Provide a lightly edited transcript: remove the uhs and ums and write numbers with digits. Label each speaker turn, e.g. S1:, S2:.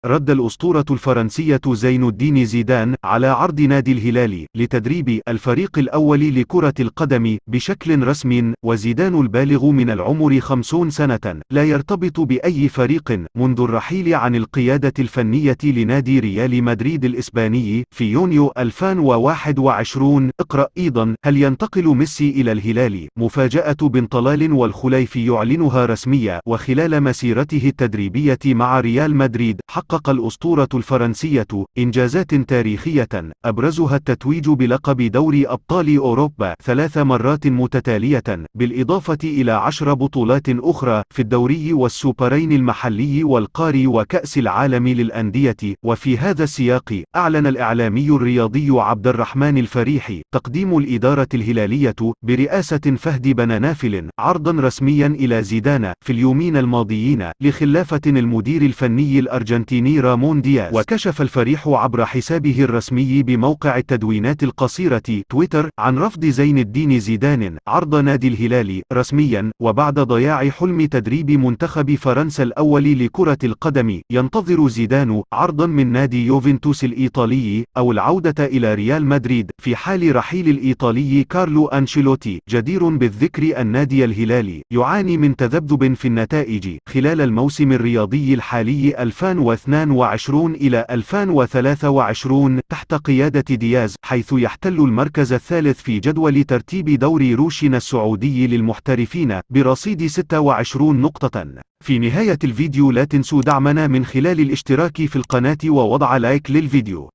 S1: رد الأسطورة الفرنسية زين الدين زيدان على عرض نادي الهلال لتدريب الفريق الأول لكرة القدم بشكل رسمي، وزيدان البالغ من العمر 50 سنة لا يرتبط بأي فريق منذ الرحيل عن القيادة الفنية لنادي ريال مدريد الإسباني في يونيو 2021. اقرأ أيضا: هل ينتقل ميسي إلى الهلال؟ مفاجأة بن طلال والخليف يعلنها رسمية. وخلال مسيرته التدريبية مع ريال مدريد حقق الأسطورة الفرنسية إنجازات تاريخية، أبرزها التتويج بلقب دوري أبطال أوروبا 3 مرات متتالية، بالإضافة إلى 10 بطولات أخرى في الدوري والسوبرين المحلي والقاري وكأس العالم للأندية. وفي هذا السياق أعلن الإعلامي الرياضي عبد الرحمن الفريحي تقديم الإدارة الهلالية برئاسة فهد بننافل عرضا رسميا إلى زيدان في اليومين الماضيين لخلافة المدير الفني الأرجنتيني رامون دياز. وكشف الفريح عبر حسابه الرسمي بموقع التدوينات القصيرة تويتر عن رفض زين الدين زيدان عرض نادي الهلال رسميا، وبعد ضياع حلم تدريب منتخب فرنسا الأول لكرة القدم ينتظر زيدان عرضا من نادي يوفنتوس الإيطالي أو العودة إلى ريال مدريد في حال رحيل الإيطالي كارلو أنشيلوتي. جدير بالذكر أن نادي الهلال يعاني من تذبذب في النتائج خلال الموسم الرياضي الحالي 2022 إلى 2023 تحت قيادة دياز، حيث يحتل المركز الثالث في جدول ترتيب دوري روشن السعودي للمحترفين برصيد 26 نقطة. في نهاية الفيديو لا تنسوا دعمنا من خلال الاشتراك في القناة ووضع لايك للفيديو.